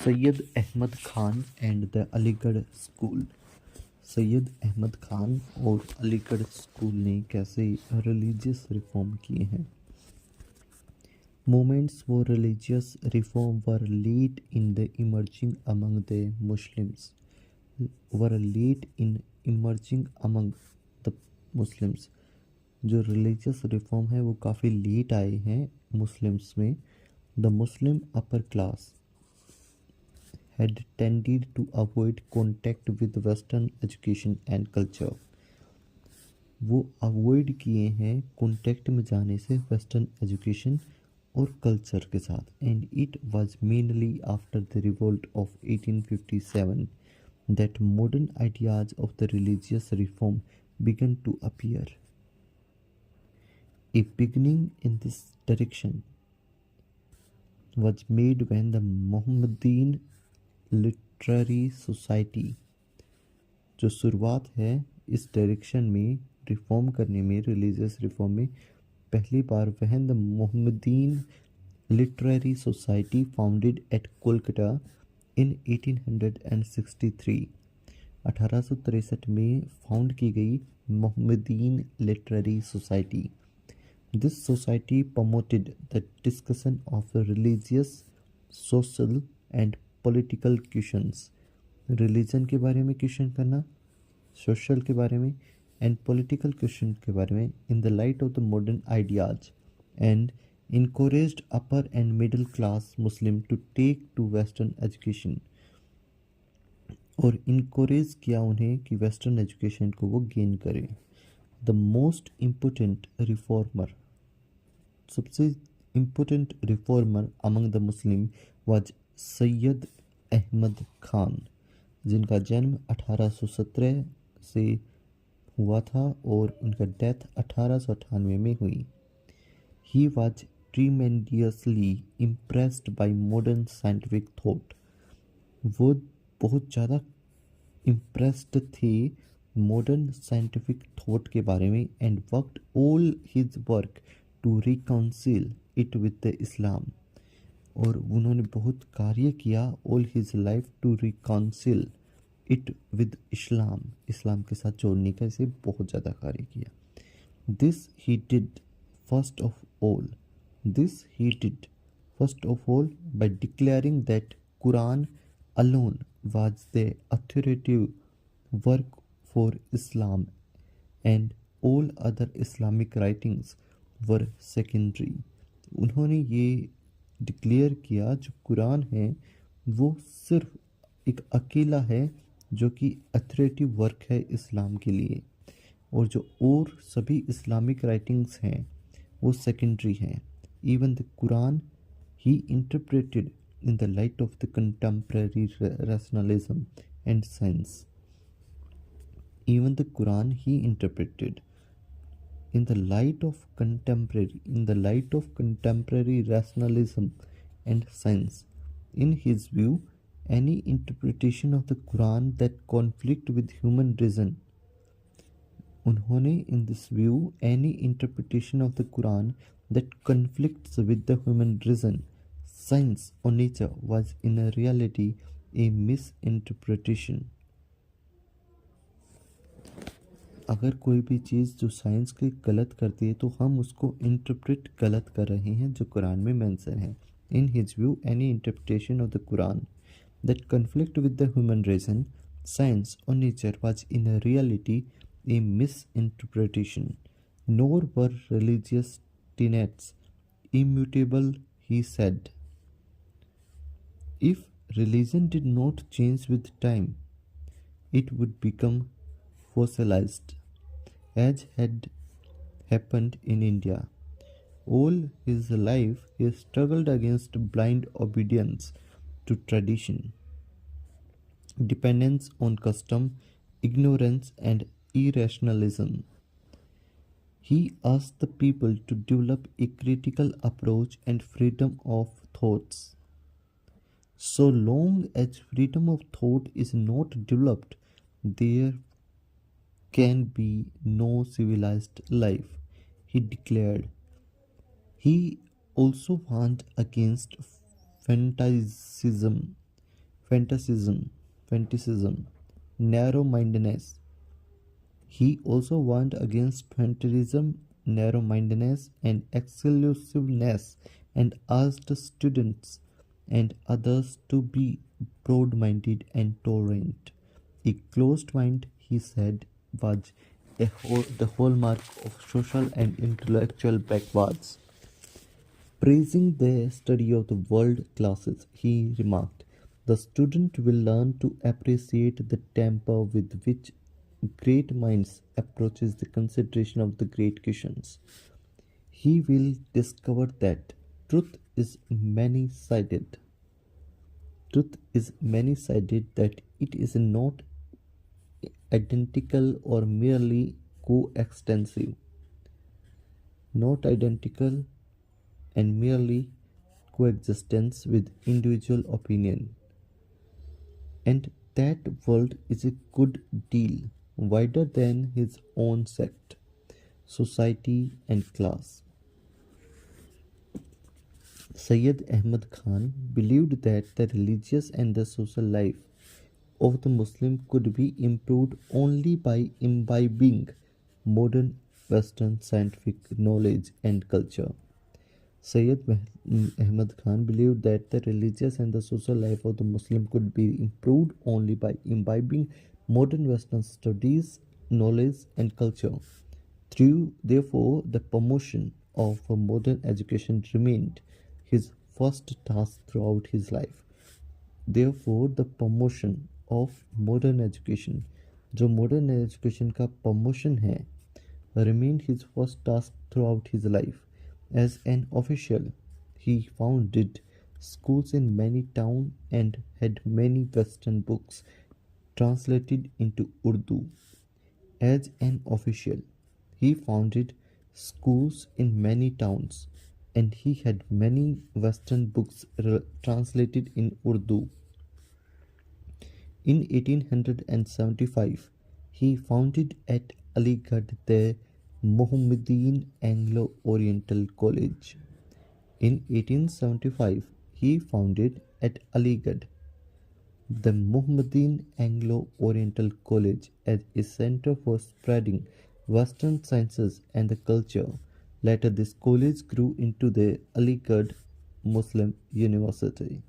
Syed Ahmed Khan and the Aligarh school. Syed Ahmed Khan और Aligarh school ने कैसे रिलीजियस रिफॉर्म किए हैं। Movements for religious reform were late in the emerging among the Muslims. were late in emerging among the Muslims. जो religious reform है वो काफ़ी लेट आए हैं मुस्लिम्स में। The Muslim upper class had tended to avoid contact with Western education and culture. वो avoid किए हैं कॉन्टेक्ट में जाने से वेस्टर्न एजुकेशन और कल्चर के साथ। And it was mainly after the revolt of 1857 that modern ideas of the religious reform began to appear. A beginning in this direction was made when the Mohammedan Literary Society, जो शुरुआत है इस direction में reform करने में, religious reform में, पहली बार when the Mohammedan Literary Society founded at Kolkata in 1863 1863 में फाउंड की गई Mohammedan literary society. This society promoted the discussion of religious, social and political questions. Religion के बारे में क्वेश्चन करना, सोशल के बारे में एंड पॉलिटिकल क्वेश्चन के बारे में in the light of the modern ideas, and encouraged upper and middle class Muslim to take to Western education, और इनकोरेज किया उन्हें कि वेस्टर्न एजुकेशन को वो गेन करें। द मोस्ट इम्पोर्टेंट रिफॉर्मर, सबसे important reformer among the Muslim was Syed Ahmed Khan, जिनका जन्म 1817 से हुआ था और उनका डेथ 1898 में हुई। He was tremendously impressed by modern scientific thought. वो बहुत ज़्यादा इम्प्रेस्ड थे मॉडर्न साइंटिफिक थॉट के बारे में, and worked all his work to reconcile it with the Islam, और उन्होंने बहुत कार्य किया all his life to reconcile it with Islam, Islam के साथ जोड़ने का इसे बहुत ज़्यादा कार्य किया। This he did first of all by declaring that Quran alone was the authoritative work for Islam and all other Islamic writings were secondary. उन्होंने ये डिक्लेयर किया जो कुरान है वो सिर्फ एक अकेला है जो कि अथॉरिटेटिव वर्क है इस्लाम के लिए, और जो और सभी इस्लामिक राइटिंग्स हैं वो सेकेंडरी हैं। Even the Quran he interpreted in the light of the contemporary rationalism and science. Even the Quran he interpreted in the light of contemporary rationalism and science. In his view, any interpretation of the Quran that conflict with human reason, उन्होंने in this view any interpretation of the Quran that conflicts with the human reason, science or nature was in reality a misinterpretation. अगर कोई भी चीज़ जो science की गलत करती है तो हम उसको इंटरप्रेट गलत कर रहे हैं जो कुरान में मेंशन है। In his view, any interpretation of the Quran that conflict with the human reason, science or nature was in reality a misinterpretation. Nor were religious tenets immutable, he said. If religion did not change with time, it would become fossilized, as had happened in India. All his life he struggled against blind obedience to tradition, dependence on custom, ignorance and irrationalism. He asked the people to develop a critical approach and freedom of thoughts. So long as freedom of thought is not developed, there can be no civilized life, he declared. He also warned against fanaticism fanaticism, narrow-mindedness. He also warned against fanaticism, narrow-mindedness, and exclusiveness, and asked students and others to be broad-minded and tolerant. A closed mind, he said, was the hallmark of social and intellectual backwards. Praising the study of the world classes, he remarked, "The student will learn to appreciate the temper with which great minds approaches the consideration of the great questions. He will discover that truth is many-sided. Truth is many-sided, that it is not identical or merely coextensive, not identical and merely coexistence with individual opinion, and that world is a good deal wider than his own sect, society, and class." Sayid Ahmed Khan believed that the religious and the social life of the Muslim could be improved only by imbibing modern Western scientific knowledge and culture. Sayid Ahmed Khan believed that the religious and the social life of the Muslim could be improved only by imbibing modern Western studies, knowledge, and culture. Therefore, the promotion of a modern education remained his first task throughout his life. Therefore, the promotion of modern education, जो modern education का promotion है, remained his first task throughout his life. As an official, he founded schools in many towns and had many Western books translated into Urdu. As an official, he founded schools in many towns and he had many Western books translated in Urdu. In 1875, he founded at Aligarh the Mohammedan Anglo-Oriental College. In 1875, he founded at Aligarh the Mohammedan Anglo-Oriental College as a center for spreading Western sciences and the culture. Later, this college grew into the Aligarh Muslim University.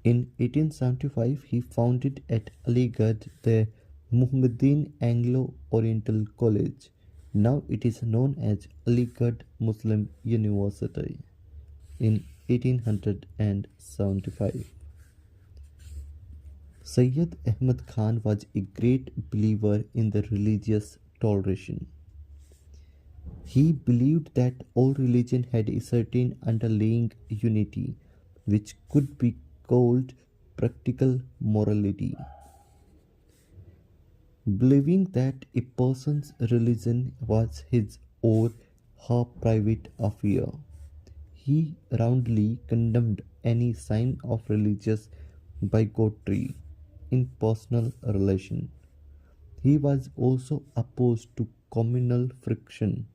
In 1875, he founded at Aligarh the Mohammedan Anglo-Oriental College. Now it is known as Aligarh Muslim University. In 1875. Sayid Ahmed Khan was a great believer in the religious toleration. He believed that all religion had a certain underlying unity, which could be called practical morality. Believing that a person's religion was his or her private affair, he roundly condemned any sign of religious bigotry in personal relation. He was also opposed to communal friction,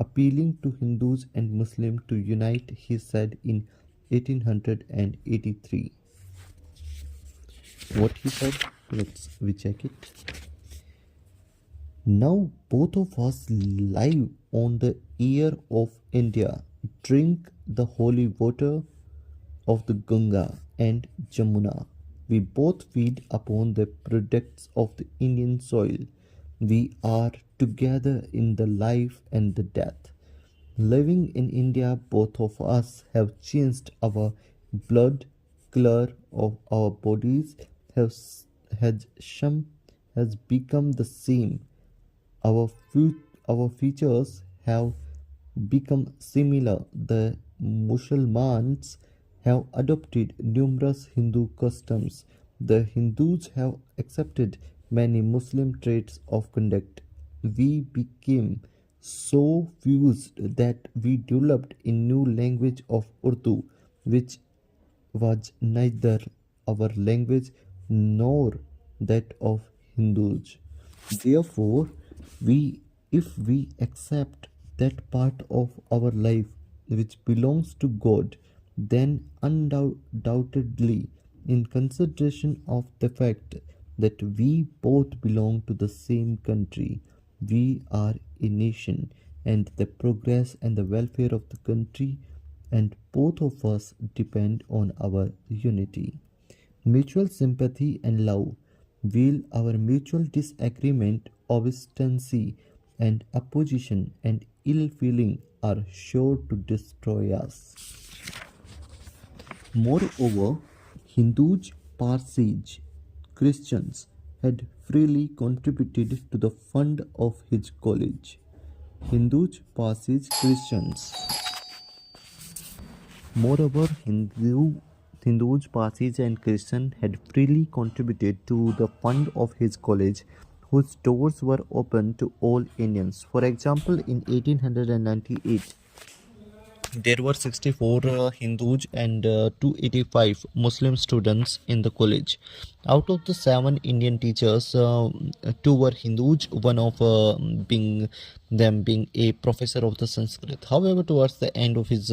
appealing to Hindus and Muslims to unite, he said in 1883. What he said? Let's recheck it. "Now both of us live on the ear of India, drink the holy water of the Ganga and Jamuna. We both feed upon the products of the Indian soil. We are together in the life and the death. Living in India, both of us have changed our blood color of our bodies has become the same. Our features have become similar. The Muslims have adopted numerous Hindu customs. The Hindus have accepted many Muslim traits of conduct. We became so fused that we developed a new language of Urdu, which was neither our language nor that of Hindus. Therefore, if we accept that part of our life which belongs to God, then undoubtedly, in consideration of the fact that we both belong to the same country, we are a nation, and the progress and the welfare of the country and both of us depend on our unity. Mutual sympathy and love, while our mutual disagreement, obstinacy, and opposition and ill feeling are sure to destroy us. Moreover, Hindus, Parsis, Christians had freely contributed to the fund of his college. Hindus, Parsis, Christians. Moreover, Hindus, Parsis, and Christians had freely contributed to the fund of his college, whose doors were open to all Indians. For example, in 1898, there were 64 Hindus and 285 Muslim students in the college. Out of the 7 Indian teachers, 2 were Hindus, one of being a professor of the Sanskrit. However, towards the end of his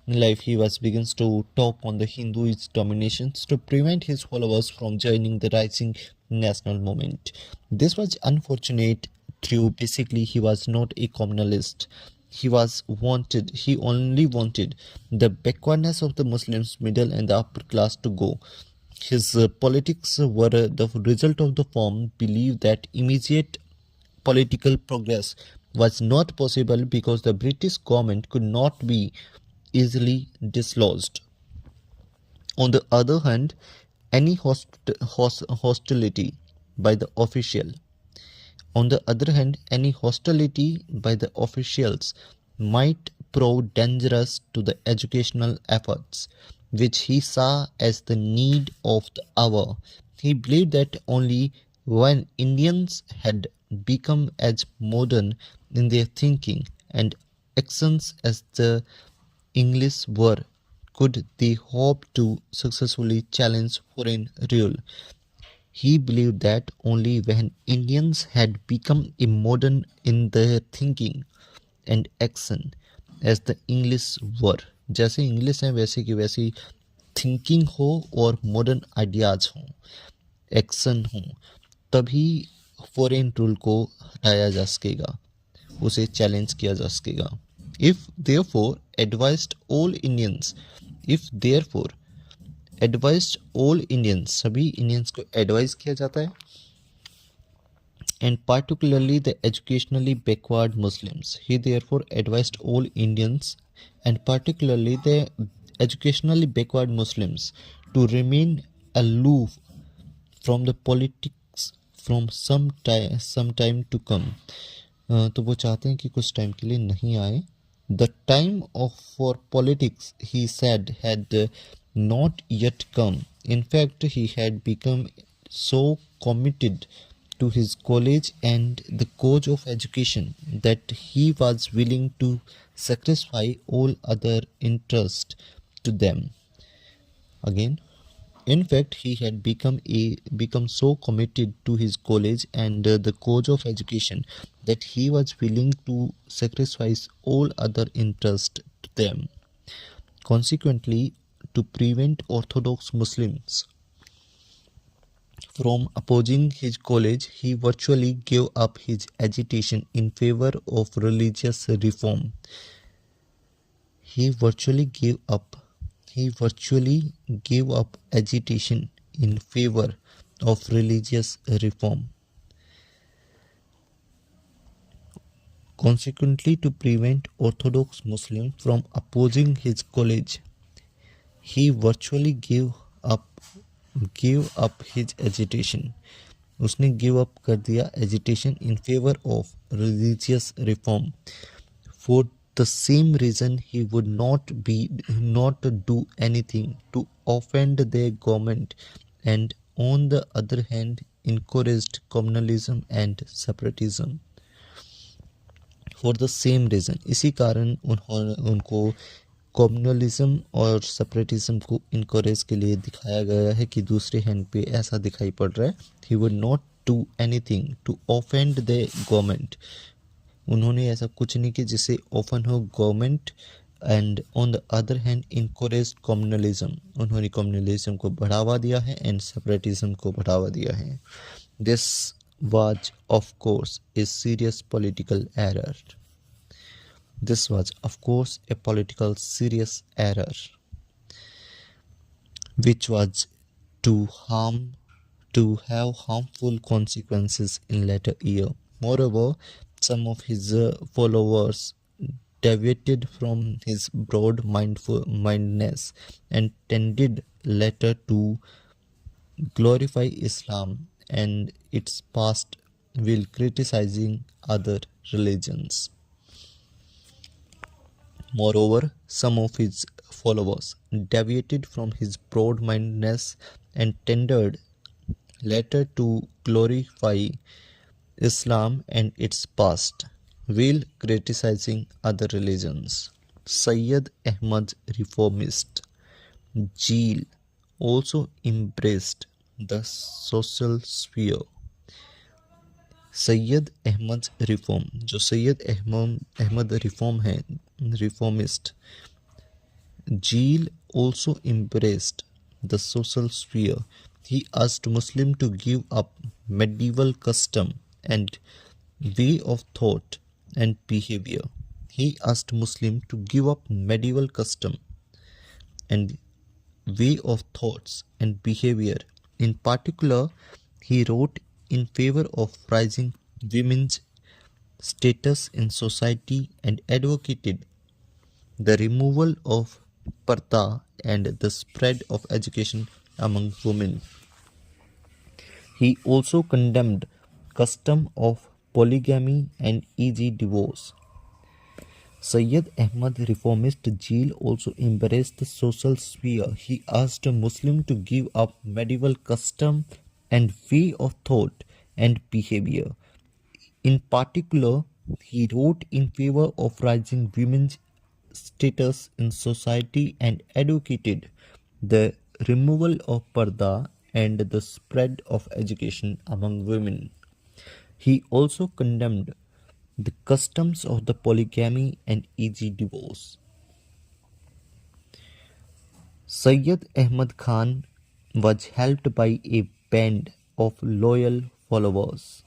life, he was begins to talk on the Hinduist dominations to prevent his followers from joining the rising national movement. This was unfortunate. Through basically, he was not a communalist. He only wanted the backwardness of the Muslims, middle and the upper class to go. His politics were the result of the firm belief that immediate political progress was not possible because the British government could not be easily dislodged. On the other hand, any hostility by the official On the other hand, any hostility by the officials might prove dangerous to the educational efforts, which he saw as the need of the hour. He believed that only when Indians had become as modern in their thinking and actions as the English were, could they hope to successfully challenge foreign rule. He believed that only when Indians had become modern in their thinking and action as the English were, जैसे English हैं वैसे की वैसी thinking हो और modern ideas हों, action हो, तभी फॉरेन रूल को हटाया जा सकेगा, उसे चैलेंज किया जा सकेगा. If therefore advised all Indians, if therefore advised all Indians, सभी इंडियंस को एडवाइस किया जाता है, and particularly the educationally backward Muslims. He therefore advised all Indians and particularly the educationally backward Muslims to remain aloof from the politics from some time to come. तो वो चाहते हैं कि कुछ टाइम के लिए नहीं आए. The time for politics, he said, had not yet come. In fact, he had become so committed to his college and the cause of education that he was willing to sacrifice all other interest to them. Again, in fact, he had become so committed to his college and the cause of education that he was willing to sacrifice all other interest to them. Consequently, to prevent Orthodox Muslims from opposing his college, he virtually gave up his agitation in favor of religious reform. He virtually gave up agitation in favor of religious reform. Consequently, to prevent Orthodox Muslims from opposing his college, he virtually gave up his agitation. उसने give up कर दिया agitation in favor of religious reform. For the same reason, he would not do anything to offend their government, and on the other hand, encouraged communalism and separatism. For the same reason, इसी कारण उनको communalism और separatism को encourage के लिए दिखाया गया है कि दूसरे हैंड पे ऐसा दिखाई पड़ रहा है. He would not do anything to offend the government. उन्होंने ऐसा कुछ नहीं किया जिससे ऑफन हो government and on the other hand encouraged communalism. उन्होंने communalism को बढ़ावा दिया है and separatism को बढ़ावा दिया है. This was of course a serious political error. This was of course a political serious error which was to have harmful consequences in later year. Moreover, some of his followers deviated from his broad mindedness and tended later to glorify Islam and its past while criticizing other religions. Moreover, some of his followers deviated from his broad-mindedness and tended later to glorify Islam and its past, while criticizing other religions. Sayid Ahmed's reformist zeal also embraced the social sphere. Syed Ahmed reform, जो Syed Ahmed reform है, reformist, Zeal also embraced the social sphere. He asked Muslims to give up medieval custom and way of thought and behavior. He asked Muslims to give up medieval custom and way of thoughts and behavior. In particular, he wrote in favor of rising women's status in society and advocated the removal of parda and the spread of education among women. He also condemned custom of polygamy and easy divorce. Sayid Ahmed reformist zeal also embraced the social sphere. He asked Muslims to give up medieval custom and way of thought and behavior. In particular, he wrote in favor of rising women's status in society and advocated the removal of parda and the spread of education among women. He also condemned the customs of the polygamy and easy divorce. Sayid Ahmed Khan was helped by a band of loyal followers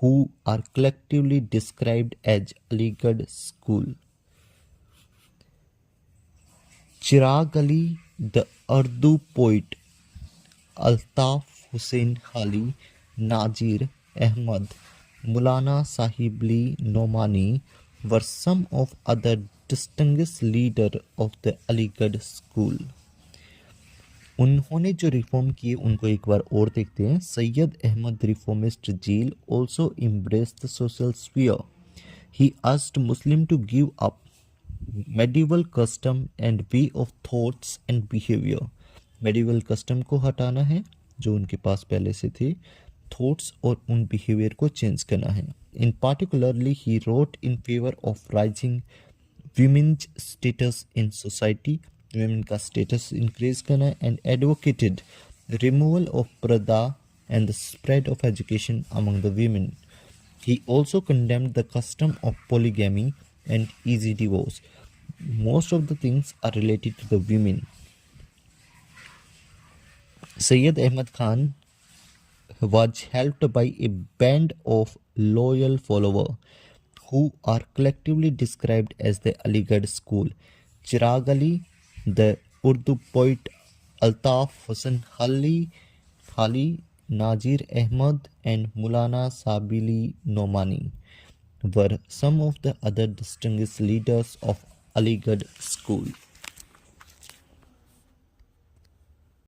who are collectively described as Aligarh School. Chirag Ali, the Urdu poet, Altaf Hussain Ali, Nazir Ahmad, Maulana Sahibli Nomani were some of other distinguished leaders of the Aligarh School. उन्होंने जो reform किए उनको एक बार और देखते हैं. Syed Ahmed reformist zeal also embraced the social sphere. He asked Muslims to give up medieval custom and way of thoughts and behavior. medieval custom को हटाना है जो उनके पास पहले से थे, thoughts और उन behavior को change करना है. In particularly, he wrote in favor of rising women's status in society, women का status increase करना, and advocated removal of parda and the spread of education among the women. He also condemned the custom of polygamy and easy divorce. Most of the things are related to the women. Sayid Ahmed Khan was helped by a band of loyal followers who are collectively described as the Aligarh School. Chirag Ali, the Urdu poet, Altaf Hussain Ali, Nazir Ahmad and Maulana Sabili Nomani were some of the other distinguished leaders of Aligarh School.